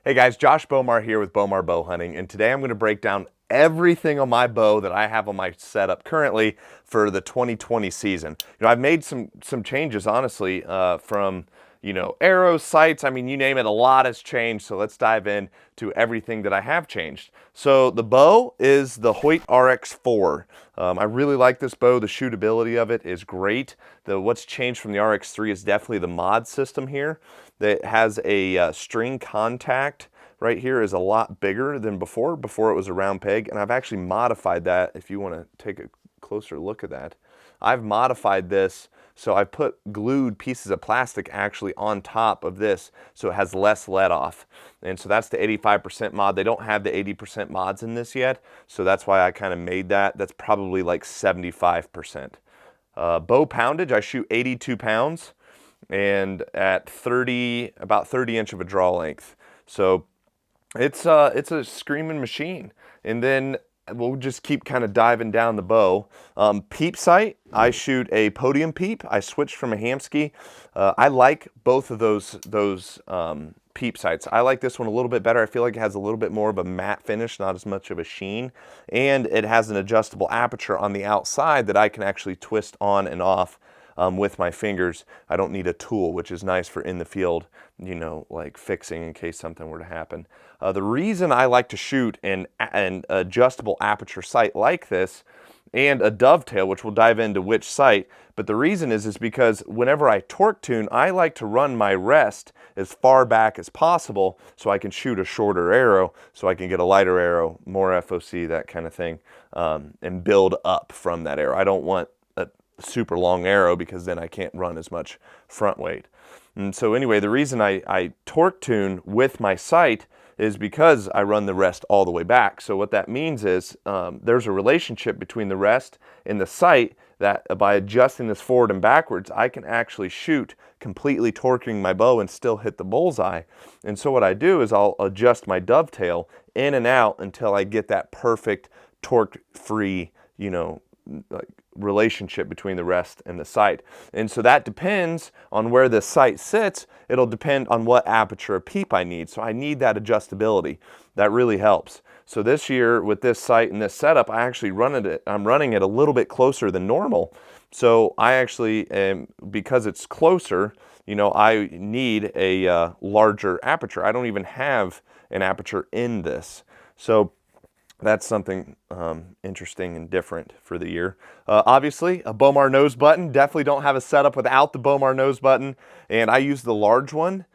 Hey guys, Josh Bowmar here with Bowmar Bowhunting, and today I'm going to break down everything on my bow that I have on my setup currently for the 2020 season. I've made some changes, honestly, from arrows, sights. I mean, you name it, a lot has changed. So let's dive in to everything that I have changed. So the bow is the Hoyt RX4. I really like this bow. The shootability of it is great. What's changed from the RX3 is definitely the mod system here. That has a string contact right here is a lot bigger than before. Before it was a round peg, and I've actually modified that. If you want to take a closer look at that, I've modified this. So I put glued pieces of plastic actually on top of this so it has less let off. And so that's the 85% mod. They don't have the 80% mods in this yet. So that's why I kind of made that. That's probably like 75%. Bow poundage, I shoot 82 pounds and at about 30 inch of a draw length. So it's a screaming machine. And then we'll just keep kind of diving down the bow. Peep sight, I shoot a podium peep. I switched from a Hamskea. I like both of those peep sights. I like this one a little bit better. I feel like it has a little bit more of a matte finish, not as much of a sheen. And it has an adjustable aperture on the outside that I can actually twist on and off with my fingers. I don't need a tool, which is nice for in the field, like fixing in case something were to happen. The reason I like to shoot an adjustable aperture sight like this and a dovetail, which we'll dive into which sight, but the reason is because whenever I torque tune, I like to run my rest as far back as possible so I can shoot a shorter arrow, so I can get a lighter arrow, more FOC, that kind of thing, and build up from that arrow. I don't want super long arrow because then I can't run as much front weight. And so anyway, the reason I torque tune with my sight is because I run the rest all the way back. So what that means is there's a relationship between the rest and the sight that by adjusting this forward and backwards, I can actually shoot completely torquing my bow and still hit the bullseye. And so what I do is I'll adjust my dovetail in and out until I get that perfect torque-free, like relationship between the rest and the sight. And so that depends on where the sight sits. It'll depend on what aperture of peep I need. So I need that adjustability. That really helps. So this year with this sight and this setup, I'm running it a little bit closer than normal. So I actually because it's closer, I need a larger aperture. I don't even have an aperture in this. So that's something interesting and different for the year. Obviously, a Bowmar nose button. Definitely don't have a setup without the Bowmar nose button, and I use the large one.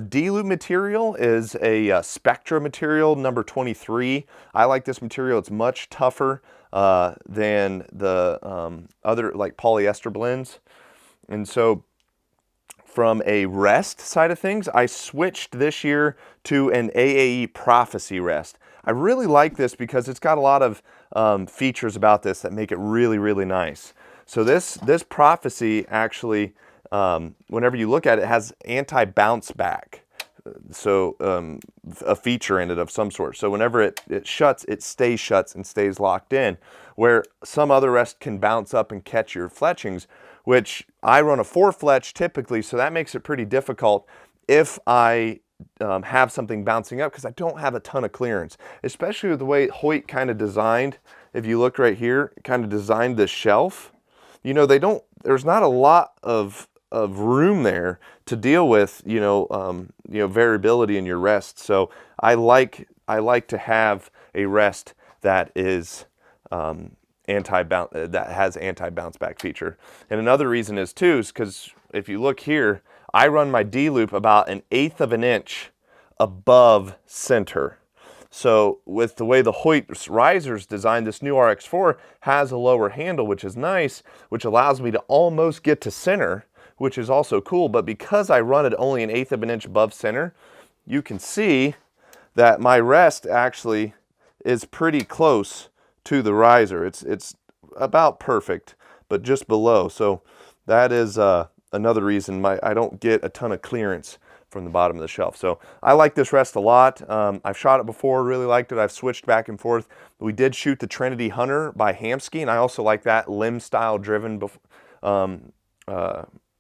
D-loop material is a Spectra material, number 23. I like this material. It's much tougher than the other like polyester blends. And so from a rest side of things, I switched this year to an AAE Prophecy rest. I really like this because it's got a lot of features about this that make it really, really nice. So this Prophecy actually, whenever you look at it, has anti-bounce back. So a feature in it of some sort. So whenever it shuts, it stays shut and stays locked in, where some other rest can bounce up and catch your fletchings, which I run a 4-fletch typically, so that makes it pretty difficult if I have something bouncing up because I don't have a ton of clearance, especially with the way Hoyt kind of designed. If you look right here, kind of designed the shelf. There's not a lot of room there to deal with, variability in your rest. So I like to have a rest that is that has anti-bounce back feature. And another reason is because if you look here, I run my D-loop about 1/8 of an inch above center. So with the way the Hoyt riser's designed, this new RX4 has a lower handle, which is nice, which allows me to almost get to center, which is also cool. But because I run it only 1/8 of an inch above center, you can see that my rest actually is pretty close to the riser. It's about perfect, but just below. So that is another reason I don't get a ton of clearance from the bottom of the shelf. So I like this rest a lot. I've shot it before, really liked it. I've switched back and forth. We did shoot the Trinity Hunter by Hamskea, and I also like that limb style driven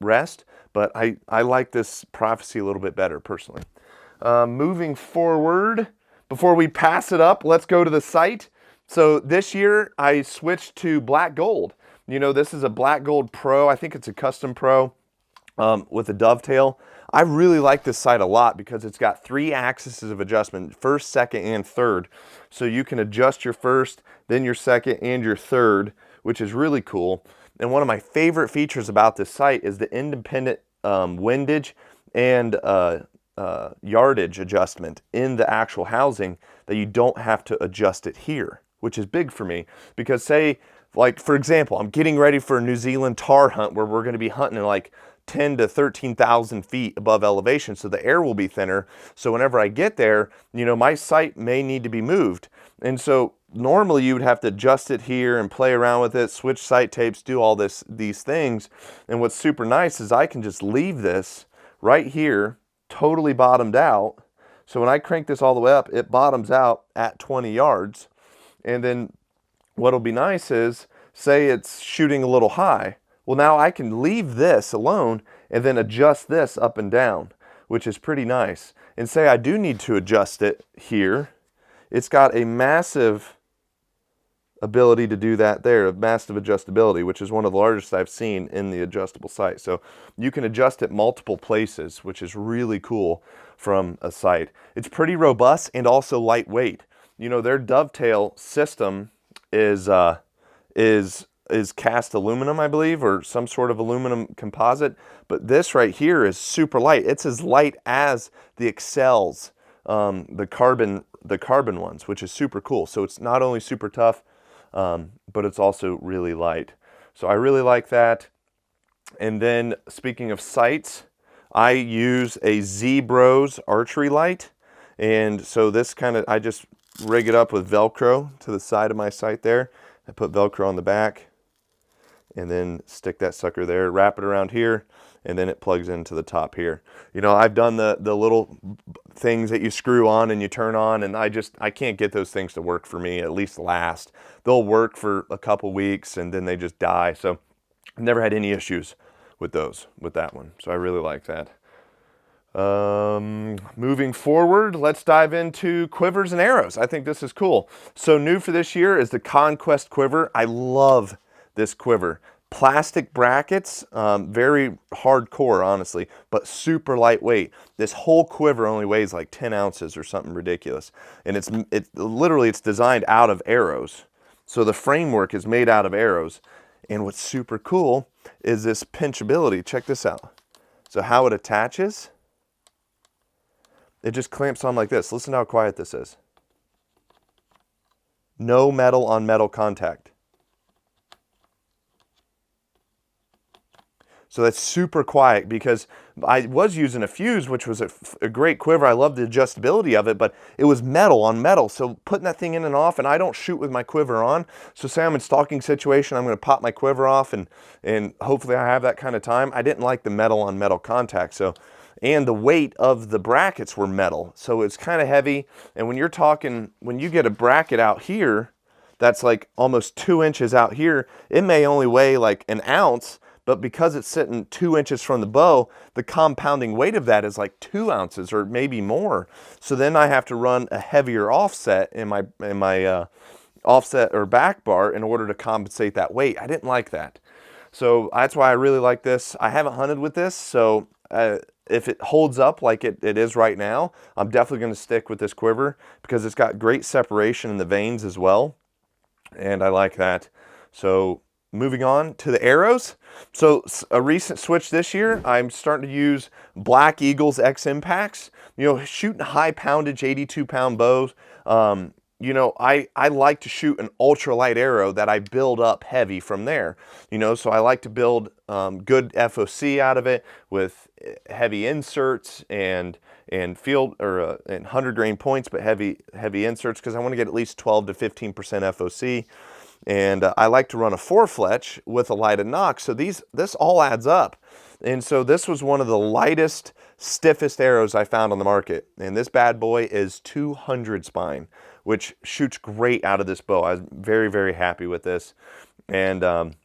rest, but I like this Prophecy a little bit better personally. Moving forward, before we pass it up, let's go to the sight. So this year I switched to black gold. You know, this is a black gold pro. I think it's a custom pro with a dovetail. I really like this sight a lot because it's got 3 axes of adjustment, first, second, and third. So you can adjust your first, then your second, and your third, which is really cool. And one of my favorite features about this sight is the independent windage and yardage adjustment in the actual housing, that you don't have to adjust it here, which is big for me. Because say, like for example, I'm getting ready for a New Zealand tahr hunt where we're going to be hunting in like 10 to 13,000 feet above elevation, so the air will be thinner. So whenever I get there, you know, my sight may need to be moved. And so normally you would have to adjust it here and play around with it, switch sight tapes, do all these things. And what's super nice is I can just leave this right here, totally bottomed out. So when I crank this all the way up, it bottoms out at 20 yards. And then what'll be nice is, say it's shooting a little high. Well, now I can leave this alone and then adjust this up and down, which is pretty nice. And say I do need to adjust it here, it's got a massive ability to do that there, massive adjustability, which is one of the largest I've seen in the adjustable sight. So you can adjust it multiple places, which is really cool from a sight. It's pretty robust and also lightweight. You know, their dovetail system is cast aluminum, I believe, or some sort of aluminum composite. But this right here is super light. It's as light as the Excels, the carbon ones, which is super cool. So it's not only super tough, but it's also really light. So I really like that. And then speaking of sights, I use a Z-Bros archery light. And so this kind of, I just rig it up with Velcro to the side of my sight there. I put Velcro on the back and then stick that sucker there, wrap it around here, and then it plugs into the top here. You know, I've done the little things that you screw on and you turn on, and I can't get those things to work for me, at least last. They'll work for a couple weeks and then they just die. So I've never had any issues with that one. So I really like that. Moving forward, let's dive into quivers and arrows. I think this is cool. So new for this year is the Conquest quiver. I love this quiver. Plastic brackets, very hardcore, honestly, but super lightweight. This whole quiver only weighs like 10 ounces or something ridiculous. And it's literally designed out of arrows. So the framework is made out of arrows. And what's super cool is this pinchability. Check this out. So how it attaches, it just clamps on like this. Listen to how quiet this is. No metal on metal contact. So that's super quiet, because I was using a fuse, which was a great quiver. I love the adjustability of it, but it was metal on metal. So putting that thing in and off, and I don't shoot with my quiver on. So say I'm in stalking situation, I'm going to pop my quiver off, and hopefully I have that kind of time. I didn't like the metal on metal contact. So, and the weight of the brackets were metal. So it's kind of heavy. And when you get a bracket out here, that's like almost 2 inches out here, it may only weigh like an ounce. But because it's sitting 2 inches from the bow, the compounding weight of that is like 2 ounces or maybe more. So then I have to run a heavier offset in my offset or back bar in order to compensate that weight. I didn't like that. So that's why I really like this. I haven't hunted with this, so if it holds up like it is right now, I'm definitely going to stick with this quiver because it's got great separation in the veins as well. And I like that. So moving on to the arrows. So a recent switch this year, I'm starting to use Black Eagles X Impacts. You know, shooting high poundage 82-pound bows. You know, I like to shoot an ultralight arrow that I build up heavy from there. You know, so I like to build good FOC out of it with heavy inserts and field or and 100 grain points, but heavy inserts, because I want to get at least 12 to 15% FOC. And I like to run a 4-fletch with a lighted nock. So this all adds up. And so this was one of the lightest, stiffest arrows I found on the market. And this bad boy is 200 spine, which shoots great out of this bow. I was very, very happy with this. And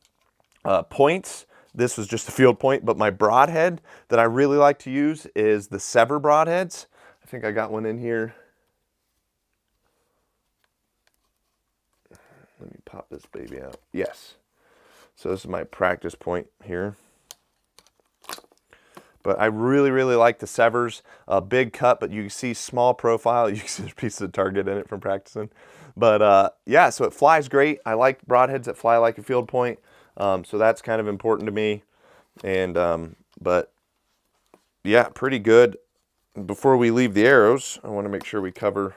points, this was just a field point, but my broadhead that I really like to use is the Sever broadheads. think I got one in here. Let me pop this baby out. Yes. So this is my practice point here. But I really, really like the severs. Big cut, but you can see small profile. You can see there's pieces of target in it from practicing. But yeah, so it flies great. I like broadheads that fly like a field point. So that's kind of important to me. And but yeah, pretty good. Before we leave the arrows, I want to make sure we cover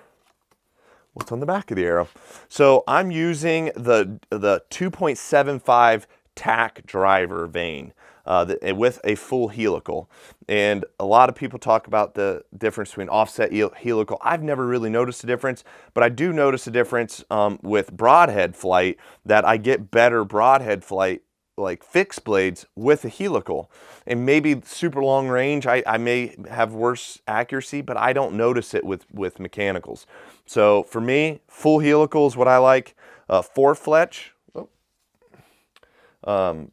what's on the back of the arrow. So I'm using the 2.75 tack driver vane with a full helical. And a lot of people talk about the difference between offset helical. I've never really noticed a difference, but I do notice a difference with broadhead flight, that I get better broadhead flight like fixed blades with a helical. And maybe super long range, I may have worse accuracy, but I don't notice it with mechanicals. So for me, full helical is what I like. Four fletch, a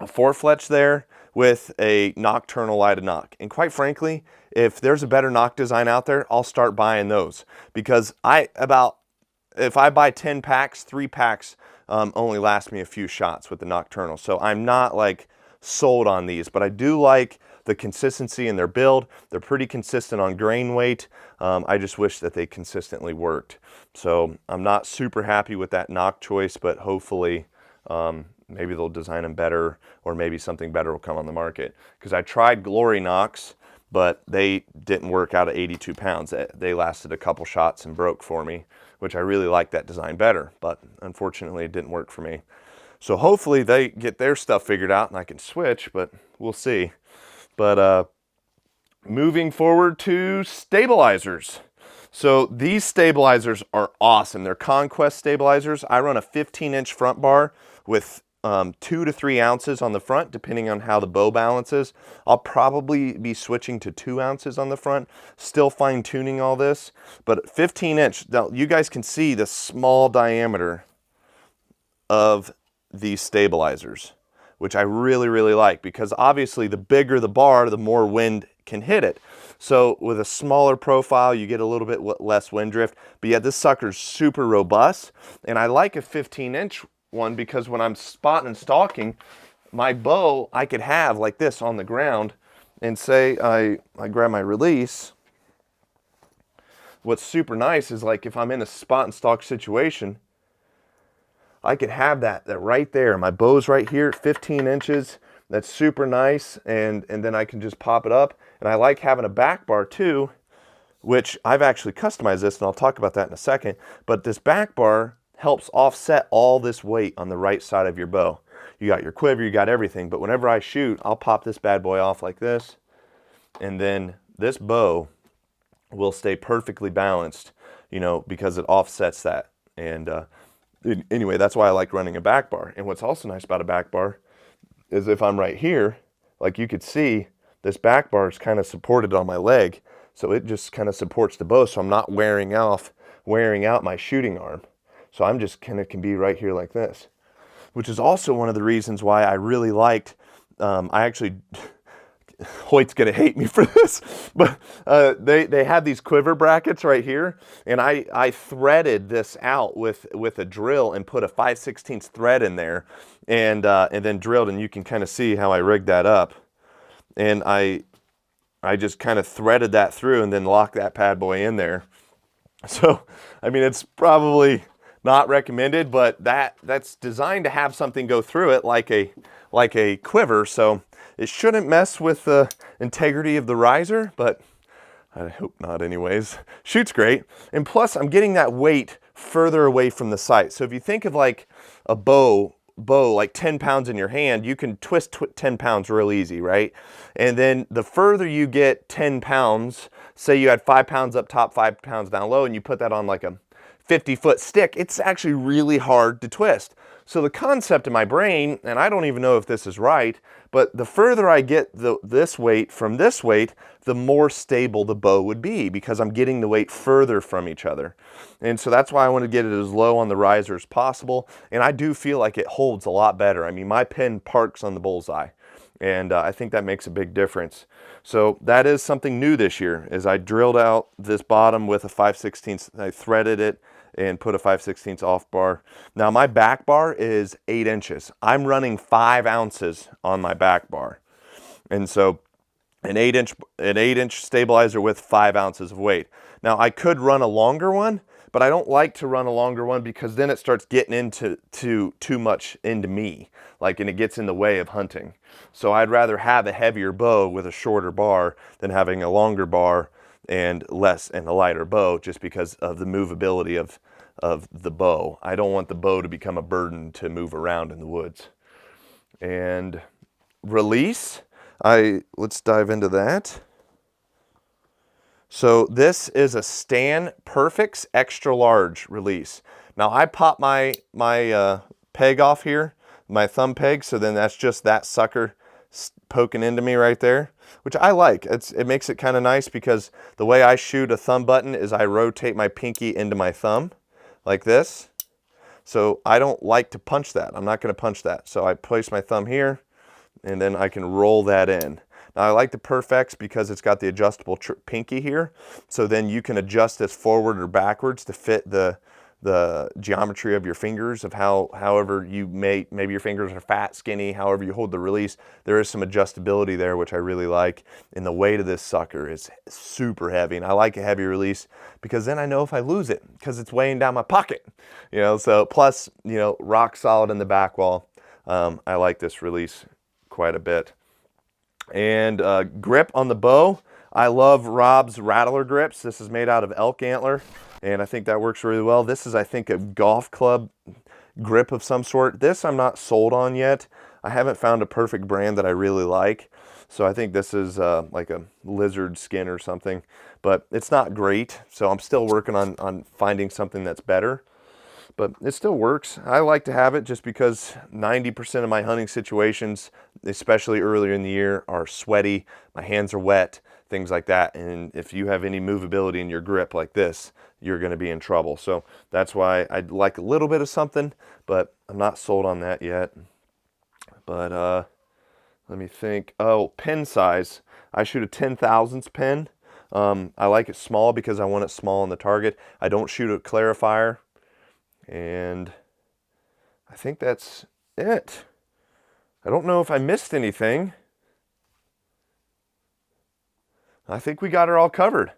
four fletch there with a nocturnal lighted knock. And quite frankly, if there's a better knock design out there, I'll start buying those, because if I buy 10 packs, 3 packs only last me a few shots with the nocturnal. So I'm not like sold on these, but I do like the consistency in their build. They're pretty consistent on grain weight. I just wish that they consistently worked. So I'm not super happy with that knock choice, but hopefully maybe they'll design them better, or maybe something better will come on the market. Because I tried Glory knocks, but they didn't work out at 82 pounds. They lasted a couple shots and broke for me, which I really like that design better, but unfortunately it didn't work for me. So hopefully they get their stuff figured out and I can switch, but we'll see. But moving forward to stabilizers. So these stabilizers are awesome. They're Conquest stabilizers. I run a 15-inch front bar with 2 to 3 ounces on the front, depending on how the bow balances. I'll probably be switching to 2 ounces on the front, still fine tuning all this, but 15-inch, now you guys can see the small diameter of these stabilizers, which I really, really like, because obviously the bigger the bar, the more wind can hit it. So with a smaller profile, you get a little bit less wind drift, but yet this sucker's super robust. And I like a 15-inch one because when I'm spotting and stalking, my bow I could have like this on the ground, and say I grab my release. What's super nice is, like, if I'm in a spot and stalk situation, I could have that right there. My bow's right here, 15 inches. That's super nice, and then I can just pop it up. And I like having a back bar too, which I've actually customized this, and I'll talk about that in a second. But this back bar helps offset all this weight on the right side of your bow. You got your quiver, you got everything, but whenever I shoot, I'll pop this bad boy off like this, and then this bow will stay perfectly balanced, you know, because it offsets that. And anyway, that's why I like running a back bar. And what's also nice about a back bar is if I'm right here, like you could see, this back bar is kind of supported on my leg, so it just kind of supports the bow, so I'm not wearing out my shooting arm. So I'm just kind of can be right here like this, which is also one of the reasons why I really liked, Hoyt's gonna hate me for this, but they had these quiver brackets right here, and I threaded this out with a drill and put a 5/16 thread in there, and then drilled, and you can kind of see how I rigged that up, and I just kind of threaded that through and then locked that bad boy in there. So I mean, it's probably not recommended, but that's designed to have something go through it like a quiver, so it shouldn't mess with the integrity of the riser, but I hope not anyways. Shoots great, and plus I'm getting that weight further away from the sight. So if you think of like a bow like 10 pounds in your hand, you can twist 10 pounds real easy, right? And then the further you get 10 pounds, say you had 5 pounds up top, 5 pounds down low, and you put that on like a 50-foot stick, it's actually really hard to twist. So the concept in my brain, and I don't even know if this is right, but the further I get this weight from this weight, the more stable the bow would be, because I'm getting the weight further from each other. And so that's why I want to get it as low on the riser as possible. And I do feel like it holds a lot better. I mean, my pin parks on the bullseye, and I think that makes a big difference. So that is something new this year, is I drilled out this bottom with a 5/16, I threaded it and put a 5/16 off bar. Now my back bar is 8 inches. I'm running 5 ounces on my back bar. And so an 8-inch stabilizer with 5 ounces of weight. Now I could run a longer one, but I don't like to run a longer one because then it starts getting into too much into me, and it gets in the way of hunting. So I'd rather have a heavier bow with a shorter bar than having a longer bar and a lighter bow, just because of the movability of the bow. I don't want the bow to become a burden to move around in the woods. And release, let's dive into that. So this is a Stan Perfects extra large release. Now I pop my peg off here, my thumb peg, so then that's just that sucker poking into me right there, which I like. It makes it kind of nice because the way I shoot a thumb button is I rotate my pinky into my thumb like this. So I don't like to punch that. I'm not going to punch that. So I place my thumb here and then I can roll that in. Now I like the Perfects because it's got the adjustable pinky here, so then you can adjust this forward or backwards to fit the geometry of your fingers, of however you maybe your fingers are fat, skinny, however you hold the release. There is some adjustability there, which I really like. And the weight of this sucker is super heavy, and I like a heavy release because then I know if I lose it, because it's weighing down my pocket, so plus, rock solid in the back wall. I like this release quite a bit. And grip on the bow, I love Rob's Rattler grips. This is made out of elk antler, and I think that works really well. This is, I think, a golf club grip of some sort. This I'm not sold on yet. I haven't found a perfect brand that I really like. So I think this is like a lizard skin or something, but it's not great. So I'm still working on finding something that's better. But it still works. I like to have it just because 90% of my hunting situations, especially earlier in the year, are sweaty. My hands are wet, things like that. And if you have any movability in your grip like this, you're going to be in trouble. So that's why I'd like a little bit of something, but I'm not sold on that yet. But let me think. Oh, pin size. I shoot a 10/1000ths pin. I like it small because I want it small on the target. I don't shoot a clarifier. And I think that's it. I don't know if I missed anything. I think we got it all covered.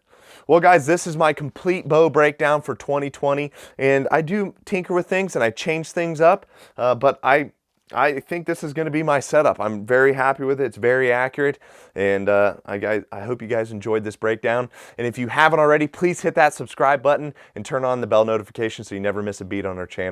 Well, guys, this is my complete bow breakdown for 2020. And I do tinker with things and I change things up, but I think this is going to be my setup. I'm very happy with it. It's very accurate. And I hope you guys enjoyed this breakdown. And if you haven't already, please hit that subscribe button and turn on the bell notification so you never miss a beat on our channel.